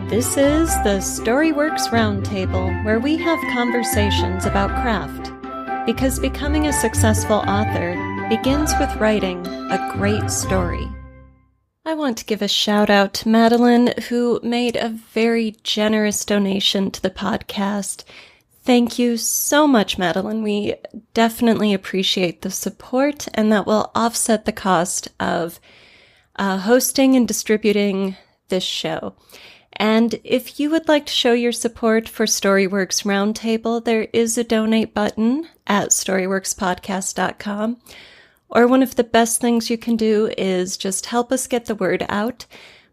This is the Storyworks Roundtable, where we have conversations about craft. Because becoming a successful author begins with writing a great story. I want to give a shout out to Madeline, who made a very generous donation to the podcast. Thank you so much, Madeline. We definitely appreciate the support, and that will offset the cost of hosting and distributing this show. And if you would like to show your support for Storyworks Roundtable, there is a donate button at storyworkspodcast.com. Or one of the best things you can do is just help us get the word out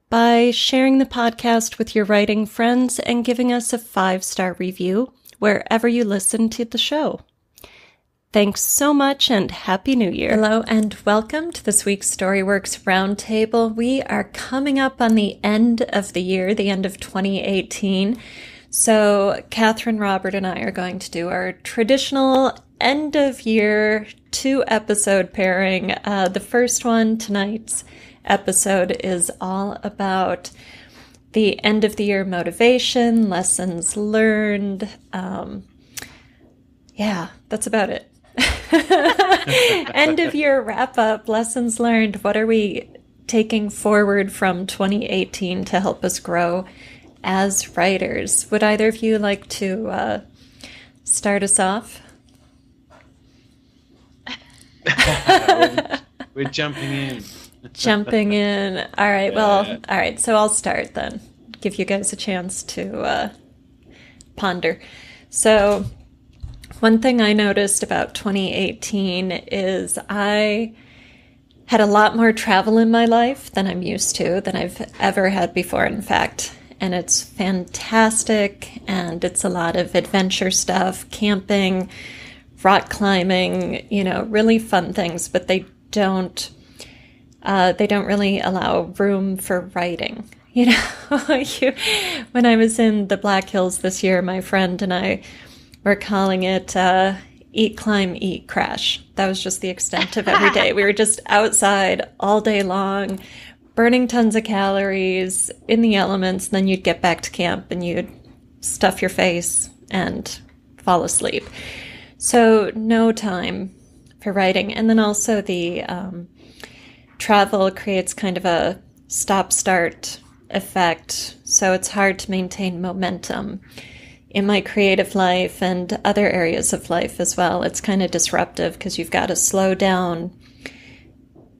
by sharing the podcast with your writing friends and giving us a 5-star review wherever you listen to the show. Thanks so much and Happy New Year. Hello and welcome to this week's Storyworks Roundtable. We are coming up on the end of the year, the end of 2018. So Kathryn, Robert, and I are going to do our traditional end of year 2-episode pairing. The first one, tonight's episode, is all about the end of the year motivation, lessons learned. Yeah, that's about it. End of year wrap up, lessons learned. What are we taking forward from 2018 to help us grow as writers? Would either of you like to start us off? We're jumping in. Jumping in. All right. Well, all right. So I'll start then. Give you guys a chance to ponder. So one thing I noticed about 2018 is I had a lot more travel in my life than I'm used to, than I've ever had before, in fact. And it's fantastic, and it's a lot of adventure stuff, camping, rock climbing, really fun things, but they don't really allow room for writing. When I was in the Black Hills this year, my friend and I were calling it eat, climb, eat, crash. That was just the extent of every day. We were just outside all day long, burning tons of calories in the elements. And then you'd get back to camp and you'd stuff your face and fall asleep. So no time for writing. And then also the travel creates kind of a stop-start effect. So it's hard to maintain momentum in my creative life and other areas of life as well. It's kind of disruptive because you've got to slow down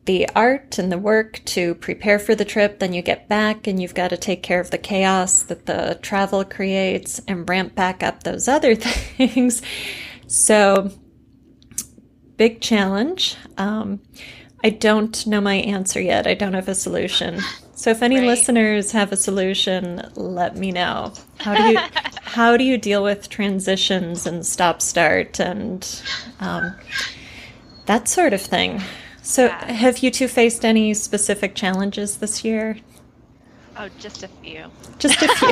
the art and the work to prepare for the trip. Then you get back and you've got to take care of the chaos that the travel creates and ramp back up those other things. So, big challenge. I don't know my answer yet. I don't have a solution. So if any listeners have a solution, let me know. How do you deal with transitions and stop-start and that sort of thing? So have you two faced any specific challenges this year? Oh, just a few. Just a few.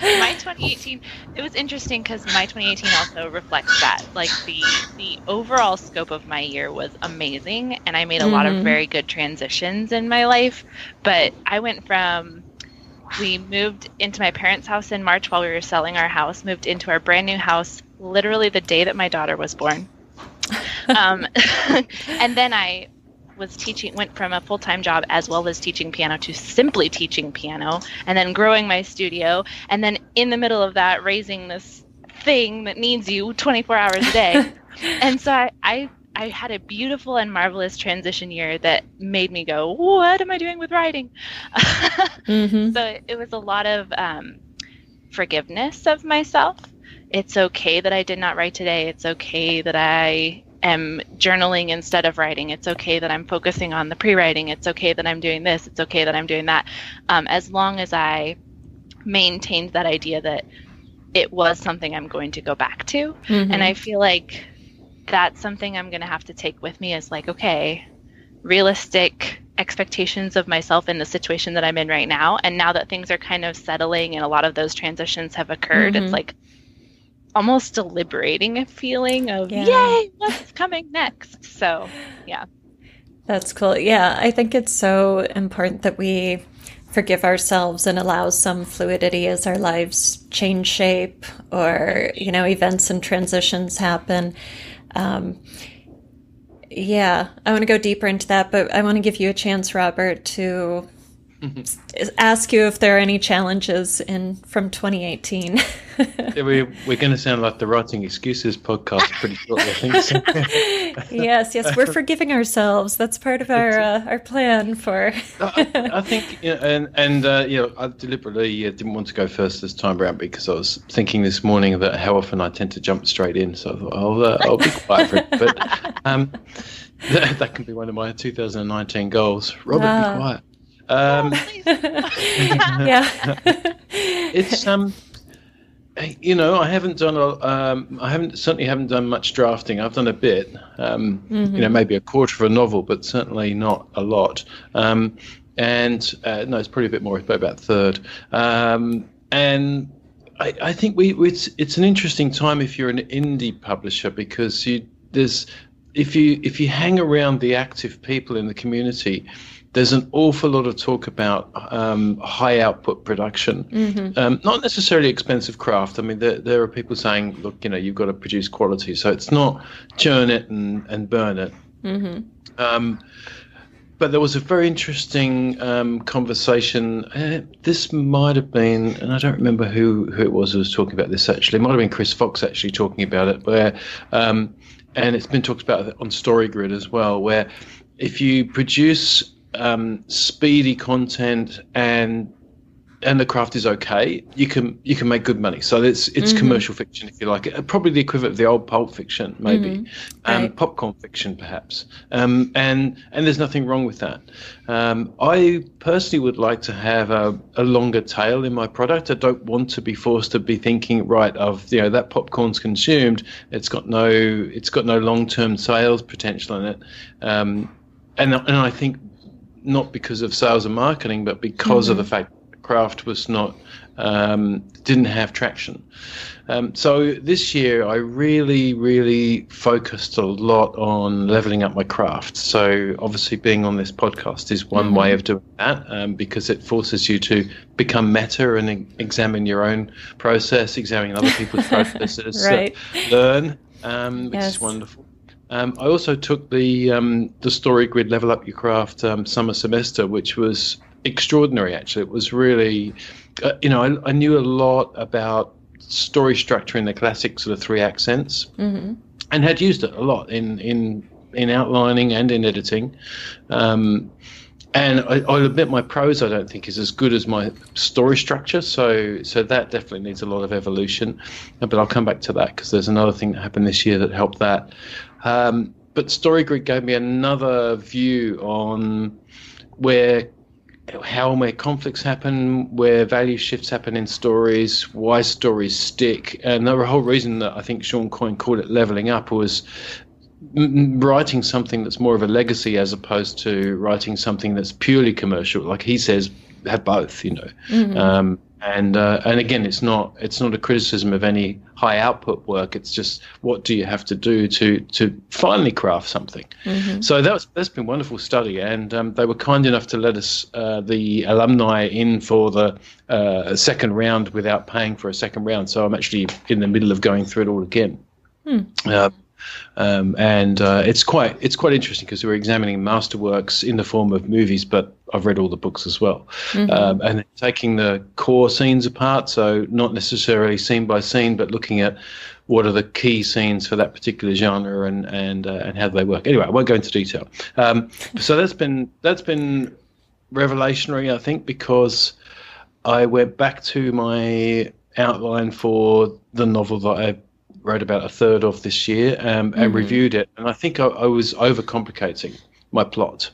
My 2018, it was interesting because my 2018 also reflects that. Like the overall scope of my year was amazing, and I made a lot of very good transitions in my life. But I went from, we moved into my parents' house in March while we were selling our house, moved into our brand new house literally the day that my daughter was born. And then I went from a full-time job as well as teaching piano to simply teaching piano, and then growing my studio, and then in the middle of that raising this thing that needs you 24 hours a day. And so I had a beautiful and marvelous transition year that made me go, what am I doing with writing? So it was a lot of forgiveness of myself. It's okay that I did not write today. It's okay that I am journaling instead of writing. It's okay that I'm focusing on the pre-writing. It's okay that I'm doing this. It's okay that I'm doing that. As long as I maintained that idea that it was something I'm going to go back to. And I feel like that's something I'm going to have to take with me as like, okay, realistic expectations of myself in the situation that I'm in right now. And now that things are kind of settling and a lot of those transitions have occurred, it's like almost a liberating feeling of, yay, what's coming next? So, yeah. That's cool. Yeah, I think it's so important that we forgive ourselves and allow some fluidity as our lives change shape or, events and transitions happen. Yeah, I want to go deeper into that, but I want to give you a chance, Robert, to ask you if there are any challenges from 2018. Yeah, we're going to sound like the Writing Excuses podcast pretty shortly, I think. So. Yes, we're forgiving ourselves. That's part of our plan for. I think, I deliberately didn't want to go first this time around because I was thinking this morning that how often I tend to jump straight in. So I thought, I'll be quiet for it. But that can be one of my 2019 goals. Robert, be quiet. Yeah. It's I haven't done certainly haven't done much drafting. I've done a bit, maybe a quarter of a novel, but certainly not a lot. No, it's probably a bit more, about a third. And I think it's an interesting time if you're an indie publisher because if you hang around the active people in the community, there's an awful lot of talk about high output production, not necessarily expensive craft. I mean, there are people saying, look, you've got to produce quality, so it's not churn it and burn it. But there was a very interesting conversation. This might have been, and I don't remember who it was who was talking about this actually. It might have been Chris Fox actually talking about it, where, and it's been talked about on StoryGrid as well, where if you produce speedy content and the craft is okay, you can make good money. So it's commercial fiction, if you like. Probably the equivalent of the old pulp fiction, maybe, right. Popcorn fiction, perhaps. And there's nothing wrong with that. I personally would like to have a longer tail in my product. I don't want to be forced to be thinking, right, that popcorn's consumed. It's got no long-term sales potential in it. And I think not because of sales and marketing, but because of the fact that the craft was not didn't have traction. So this year I really, really focused a lot on leveling up my craft. So obviously being on this podcast is one way of doing that, because it forces you to become meta and examine your own process, examine other people's processes, right. Learn, which is wonderful. I also took the StoryGrid Level Up Your Craft summer semester, which was extraordinary, actually. It was really, I knew a lot about story structure in the classic sort of 3 accents, and had used it a lot in outlining and in editing. And I'll admit my prose I don't think is as good as my story structure, so that definitely needs a lot of evolution. But I'll come back to that because there's another thing that happened this year that helped that. But StoryGrid gave me another view on how and where conflicts happen, where value shifts happen in stories, why stories stick. And the whole reason that I think Sean Coyne called it leveling up was writing something that's more of a legacy as opposed to writing something that's purely commercial. Like he says, have both, And again, it's not a criticism of any high output work. It's just what do you have to do to finally craft something. So that's been wonderful study, and they were kind enough to let us the alumni in for the second round without paying for a second round. So I'm actually in the middle of going through it all again. It's quite interesting because we're examining masterworks in the form of movies, but I've read all the books as well, and taking the core scenes apart. So not necessarily scene by scene, but looking at what are the key scenes for that particular genre and how they work. Anyway, I won't go into detail. So that's been revelationary, I think, because I went back to my outline for the novel that I wrote about a third of this year and reviewed it, and I think I was overcomplicating my plot,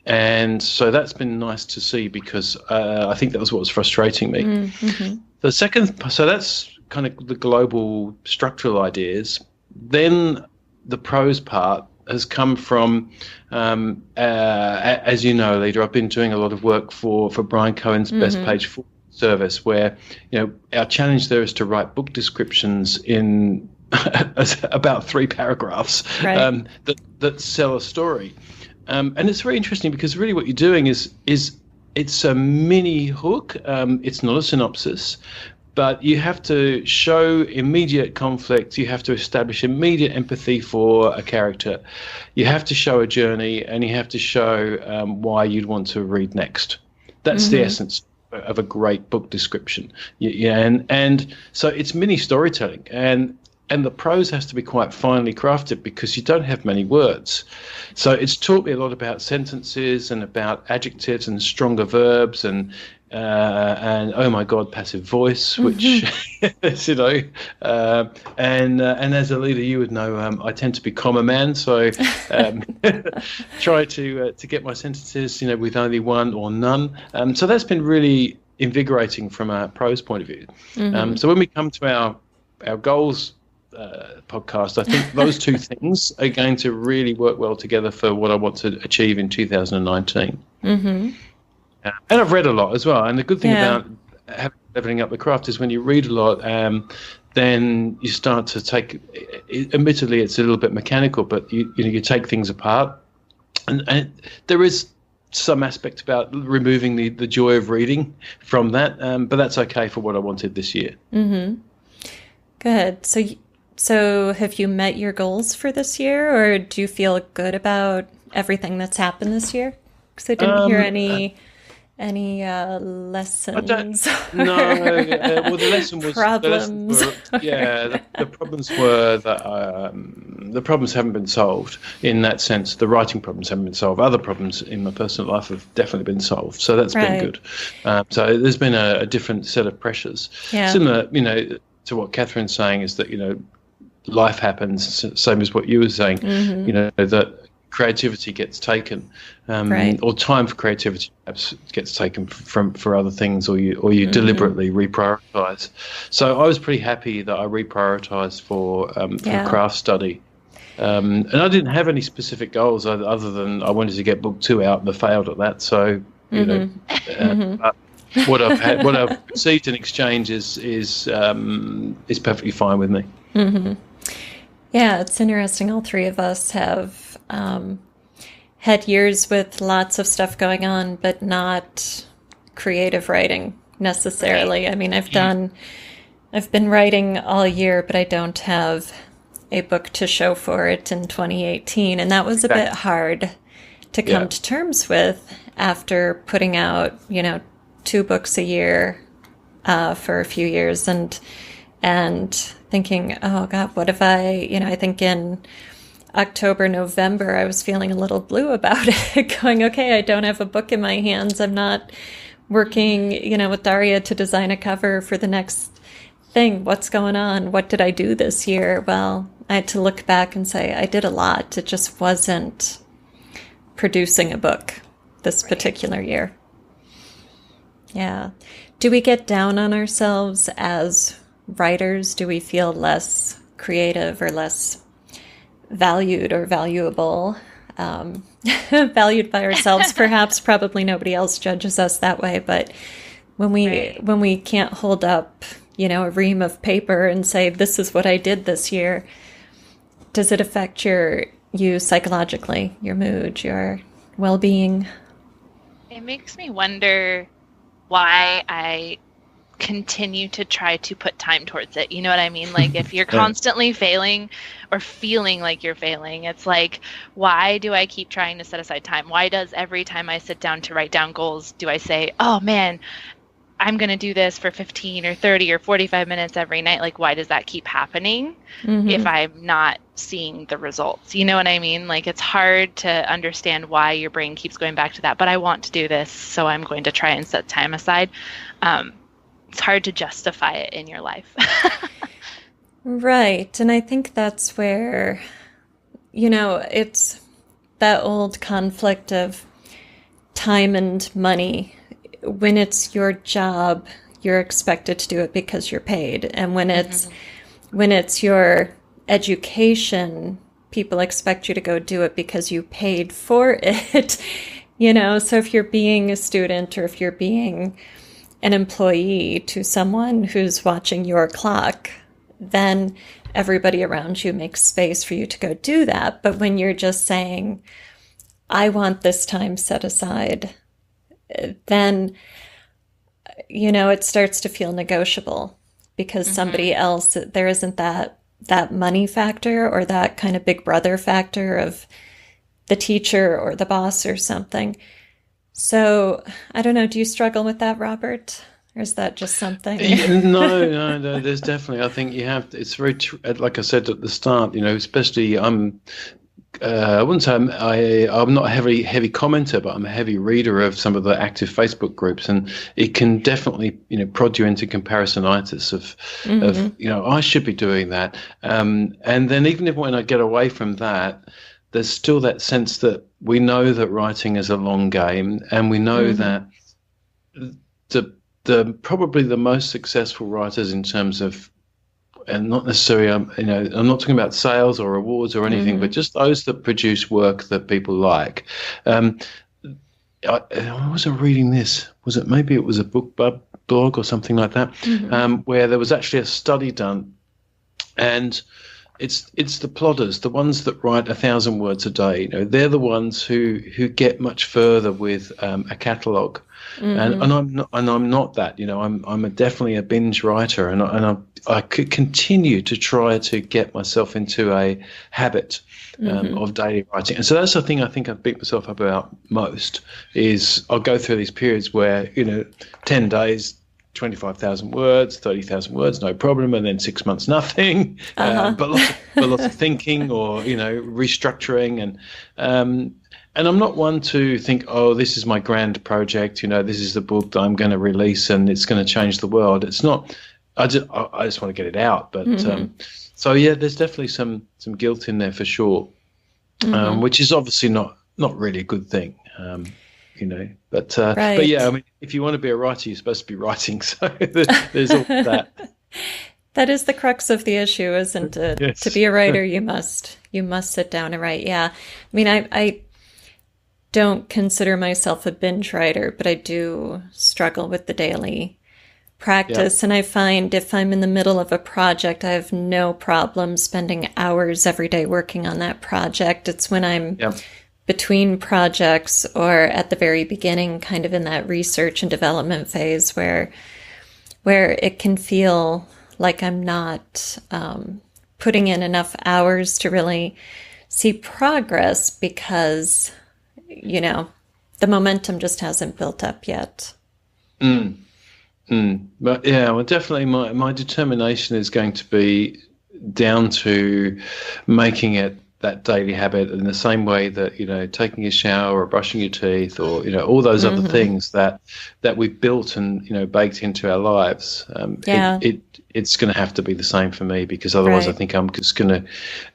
and so that's been nice to see because I think that was what was frustrating me. So that's kind of the global structural ideas. Then the prose part has come from, as you know, Alida, I've been doing a lot of work for Brian Cohen's Best Page 4 service, where our challenge there is to write book descriptions in about 3 paragraphs Right. that sell a story. And it's very interesting because really what you're doing is it's a mini hook. It's not a synopsis, but you have to show immediate conflict. You have to establish immediate empathy for a character. You have to show a journey, and you have to show why you'd want to read next. That's the essence of a great book description. Yeah, and so it's mini storytelling, and the prose has to be quite finely crafted because you don't have many words. So it's taught me a lot about sentences and about adjectives and stronger verbs and oh my God, passive voice, which you know, and as Alida, you would know, I tend to be comma man, so try to get my sentences, you know, with only one or none. So that's been really invigorating from a prose point of view. So when we come to our goals podcast, I think those two things are going to really work well together for what I want to achieve in 2019. And I've read a lot as well. And the good thing about leveling up the craft is when you read a lot, then you start to take. Admittedly, it's a little bit mechanical, but you take things apart, and there is some aspect about removing the joy of reading from that. But that's okay for what I wanted this year. Good. So have you met your goals for this year, or do you feel good about everything that's happened this year? Because I didn't hear any lessons. No. Well, the lesson was problems. The problems were that the problems haven't been solved in that sense. The writing problems haven't been solved. Other problems in my personal life have definitely been solved. So that's been good. So there's been a different set of pressures. Similar, you know, to what Kathryn's saying is that, you know, life happens, same as what you were saying, you know, that creativity gets taken, or time for creativity perhaps gets taken for other things, or you deliberately reprioritize. So I was pretty happy that I reprioritized for craft study. And I didn't have any specific goals other than I wanted to get book 2 out, and I failed at that. So, you know, but what I've received in exchange is perfectly fine with me. Yeah, it's interesting. All 3 of us have had years with lots of stuff going on, but not creative writing necessarily. I mean, I've been writing all year, but I don't have a book to show for it in 2018. And that was a bit hard to come to terms with after putting out, you know, 2 books a year for a few years and thinking, oh God, what if I think in October, November, I was feeling a little blue about it, going, okay, I don't have a book in my hands. I'm not working, you know, with Daria to design a cover for the next thing. What's going on? What did I do this year? Well, I had to look back and say, I did a lot. It just wasn't producing a book this particular year. Yeah. Do we get down on ourselves as writers? Do we feel less creative or less valued or valuable? Valued by ourselves, perhaps. Probably nobody else judges us that way. But when we can't hold up, you know, a ream of paper and say, this is what I did this year, does it affect you psychologically, your mood, your well-being? It makes me wonder why I continue to try to put time towards it. You know what I mean? Like if you're constantly failing or feeling like you're failing, it's like, why do I keep trying to set aside time? Why does every time I sit down to write down goals, do I say, oh man, I'm going to do this for 15 or 30 or 45 minutes every night? Like, why does that keep happening if I'm not seeing the results? You know what I mean? Like, it's hard to understand why your brain keeps going back to that, but I want to do this, so I'm going to try and set time aside. It's hard to justify it in your life. Right. And I think that's where, you know, it's that old conflict of time and money. When it's your job, you're expected to do it because you're paid. And when it's your education, people expect you to go do it because you paid for it. You know, so if you're being a student or if you're being an employee to someone who's watching your clock, then everybody around you makes space for you to go do that. But when you're just saying, I want this time set aside, then, it starts to feel negotiable because somebody else, there isn't that money factor or that kind of big brother factor of the teacher or the boss or something. So I don't know, do you struggle with that, Robert? Or is that just something? No, there's definitely, I think you have, it's very, like I said at the start, especially I wouldn't say I'm not a heavy commenter, but I'm a heavy reader of some of the active Facebook groups, and it can definitely, prod you into comparisonitis of I should be doing that. And then even when I get away from that, there's still that sense that we know that writing is a long game, and we know that the probably the most successful writers in terms of, and not necessarily, I'm not talking about sales or awards or anything, but just those that produce work that people like. I wasn't reading this. Maybe it was a book blog or something like that, where there was actually a study done, and it's the plodders, the ones that write 1,000 words a day. They're the ones who get much further with a catalogue. And I'm not that. I'm definitely a binge writer, and I could continue to try to get myself into a habit of daily writing. And so that's the thing I think I've beat myself up about most, is I'll go through these periods where 10 days, 25,000 words, 30,000 words, no problem, and then 6 months nothing, but lots of thinking or restructuring, and I'm not one to think, oh, this is my grand project, this is the book that I'm going to release and it's going to change the world. It's not. I just want to get it out. But so yeah, there's definitely some guilt in there for sure, which is obviously not really a good thing. But right. But yeah, I mean, if you want to be a writer, you're supposed to be writing. So there's all that. That is the crux of the issue, isn't it? Yes. To be a writer, you must sit down and write. Yeah, I mean, I don't consider myself a binge writer, but I do struggle with the daily practice. And I find if I'm in the middle of a project, I have no problem spending hours every day working on that project. It's when I'm between projects or at the very beginning, kind of in that research and development phase where it can feel like I'm not putting in enough hours to really see progress because the momentum just hasn't built up yet. But yeah, well, definitely my determination is going to be down to making it that daily habit in the same way that, taking a shower or brushing your teeth or, all those other things that we've built and, baked into our lives. It's going to have to be the same for me, because otherwise I think I'm just going to,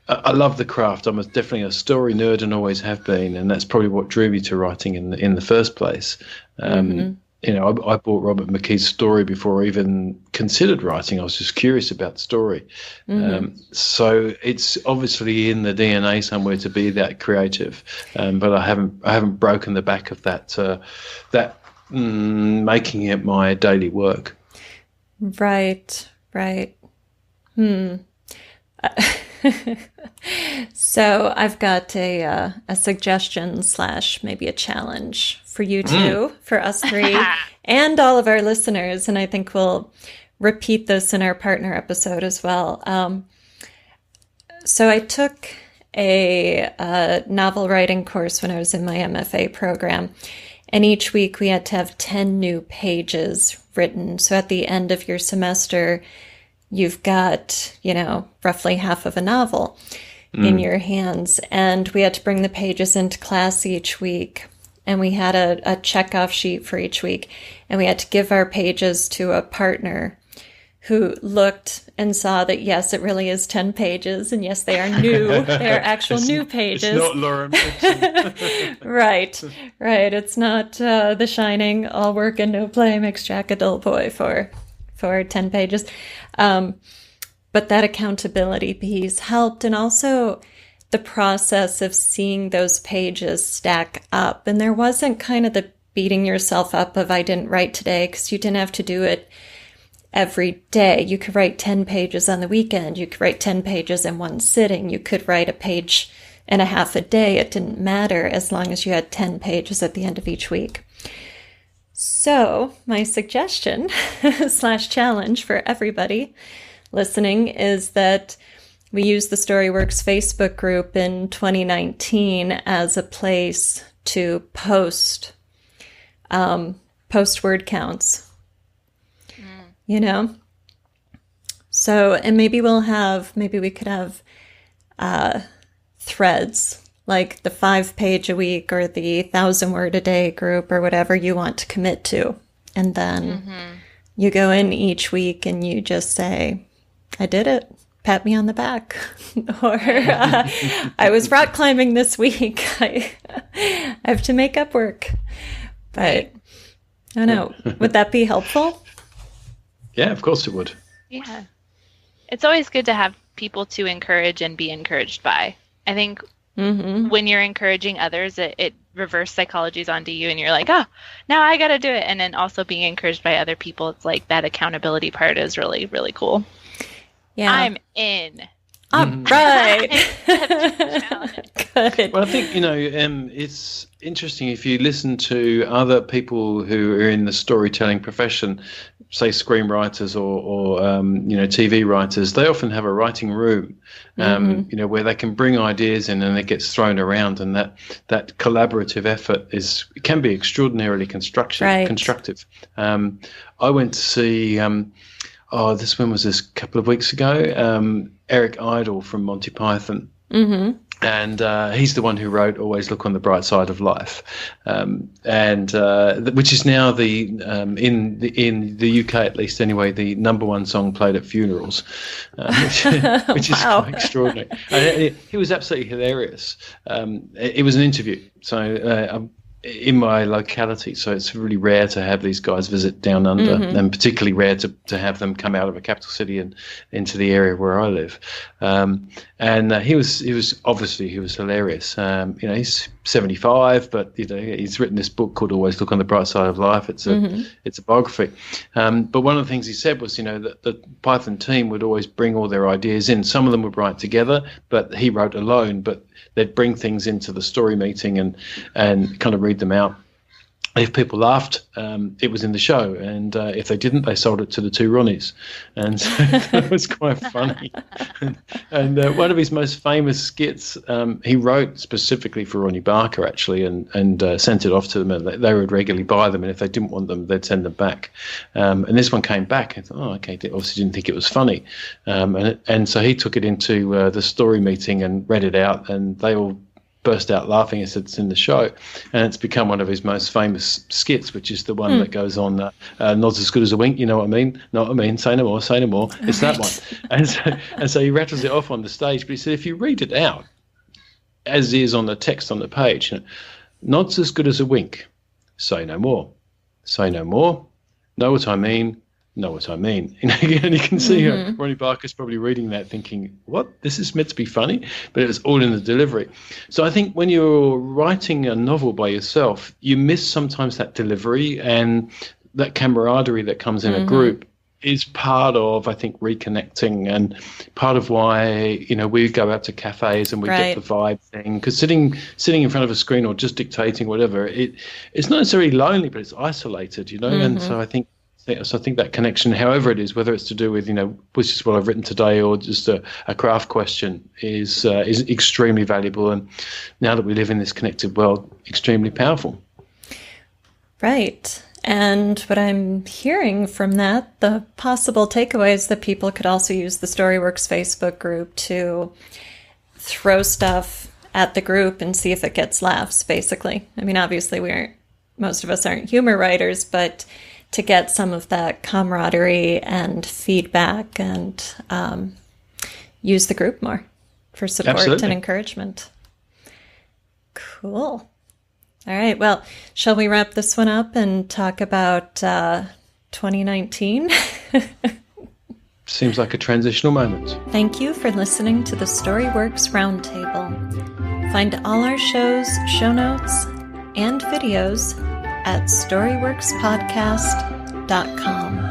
I love the craft. I'm definitely a story nerd and always have been. And that's probably what drew me to writing in the first place. I bought Robert McKee's story before I even considered writing. I was just curious about story. So it's obviously in the DNA somewhere to be that creative. But I haven't broken the back of that making it my daily work. Right. So I've got a suggestion / maybe a challenge for you two, for us three, and all of our listeners. And I think we'll repeat this in our partner episode as well. So I took a novel writing course when I was in my MFA program. And each week we had to have 10 new pages written. So at the end of your semester, you've got, roughly half of a novel in your hands. And we had to bring the pages into class each week. And we had a check-off sheet for each week. And we had to give our pages to a partner who looked and saw that, yes, it really is 10 pages. And yes, they are new. They are actual new pages. It's not Laura Mitchell. Right. It's not The Shining, all work and no play makes Jack a dull boy for 10 pages. But that accountability piece helped. And also the process of seeing those pages stack up. And there wasn't kind of the beating yourself up of, I didn't write today, because you didn't have to do it every day. You could write 10 pages on the weekend. You could write 10 pages in one sitting. You could write a page and a half a day. It didn't matter as long as you had 10 pages at the end of each week. So my suggestion / challenge for everybody listening is that we use the Storyworks Facebook group in 2019 as a place to post word counts, you know? So, and maybe we could have threads, like the 5-page a week or the 1,000-word a day group or whatever you want to commit to. And then you go in each week and you just say, I did it. Pat me on the back. Or I was rock climbing this week. I have to make up work. But I don't know. Would that be helpful? Yeah, of course it would. Yeah. It's always good to have people to encourage and be encouraged by. I think when you're encouraging others, it reverse psychologies onto you and you're like, oh, now I got to do it. And then also being encouraged by other people, it's like that accountability part is really, really cool. Yeah. I'm in. All right. Good. Well, I think, it's interesting if you listen to other people who are in the storytelling profession, say screenwriters or TV writers, they often have a writing room, where they can bring ideas in and it gets thrown around, and that collaborative effort can be extraordinarily constructive. I went to see, when was this? A couple of weeks ago, Eric Idle from Monty Python. And he's the one who wrote "Always Look on the Bright Side of Life," which is now in the UK, at least anyway, the #1 song played at funerals, which is quite extraordinary. He was absolutely hilarious. It was an interview, so in my locality, so it's really rare to have these guys visit down under, and particularly rare to have them come out of a capital city and into the area where I live. He was hilarious. He's 75, but he's written this book called "Always Look on the Bright Side of Life." It's a biography. But one of the things he said was, that the Python team would always bring all their ideas in. Some of them would write together, but he wrote alone. But they'd bring things into the story meeting and kind of read them out. If people laughed, it was in the show, and if they didn't, they sold it to the two Ronnies, and so it was quite funny. And one of his most famous skits, he wrote specifically for Ronnie Barker, actually, and sent it off to them, and they would regularly buy them, and if they didn't want them, they'd send them back. And this one came back, and thought, okay, they obviously didn't think it was funny, and so he took it into the story meeting and read it out, and they all burst out laughing as it's in the show, and it's become one of his most famous skits, which is the one that goes on, "Not as good as a wink, you know what I mean? Not what I mean, say no more, say no more." It's that one. And so he rattles it off on the stage, but he said if you read it out as is on the text on the page, "Not as good as a wink, say no more, say no more, know what I mean, know what I mean." And you can see Ronnie Barker's probably reading that thinking, what? This is meant to be funny? But it was all in the delivery. So I think when you're writing a novel by yourself, you miss sometimes that delivery, and that camaraderie that comes in a group is part of, I think, reconnecting, and part of why, we go out to cafes and we get the vibe thing. Because sitting in front of a screen or just dictating whatever, it's not necessarily lonely, but it's isolated, And so I think that connection, however it is, whether it's to do with, which is what I've written today, or just a craft question, is extremely valuable. And now that we live in this connected world, extremely powerful. Right. And what I'm hearing from that, the possible takeaway is that people could also use the Storyworks Facebook group to throw stuff at the group and see if it gets laughs, basically. I mean, obviously most of us aren't humor writers, but to get some of that camaraderie and feedback, and use the group more for support and encouragement. Cool. All right. Well, shall we wrap this one up and talk about 2019? Seems like a transitional moment. Thank you for listening to the Storyworks Roundtable. Find all our shows, show notes, and videos at storyworkspodcast.com.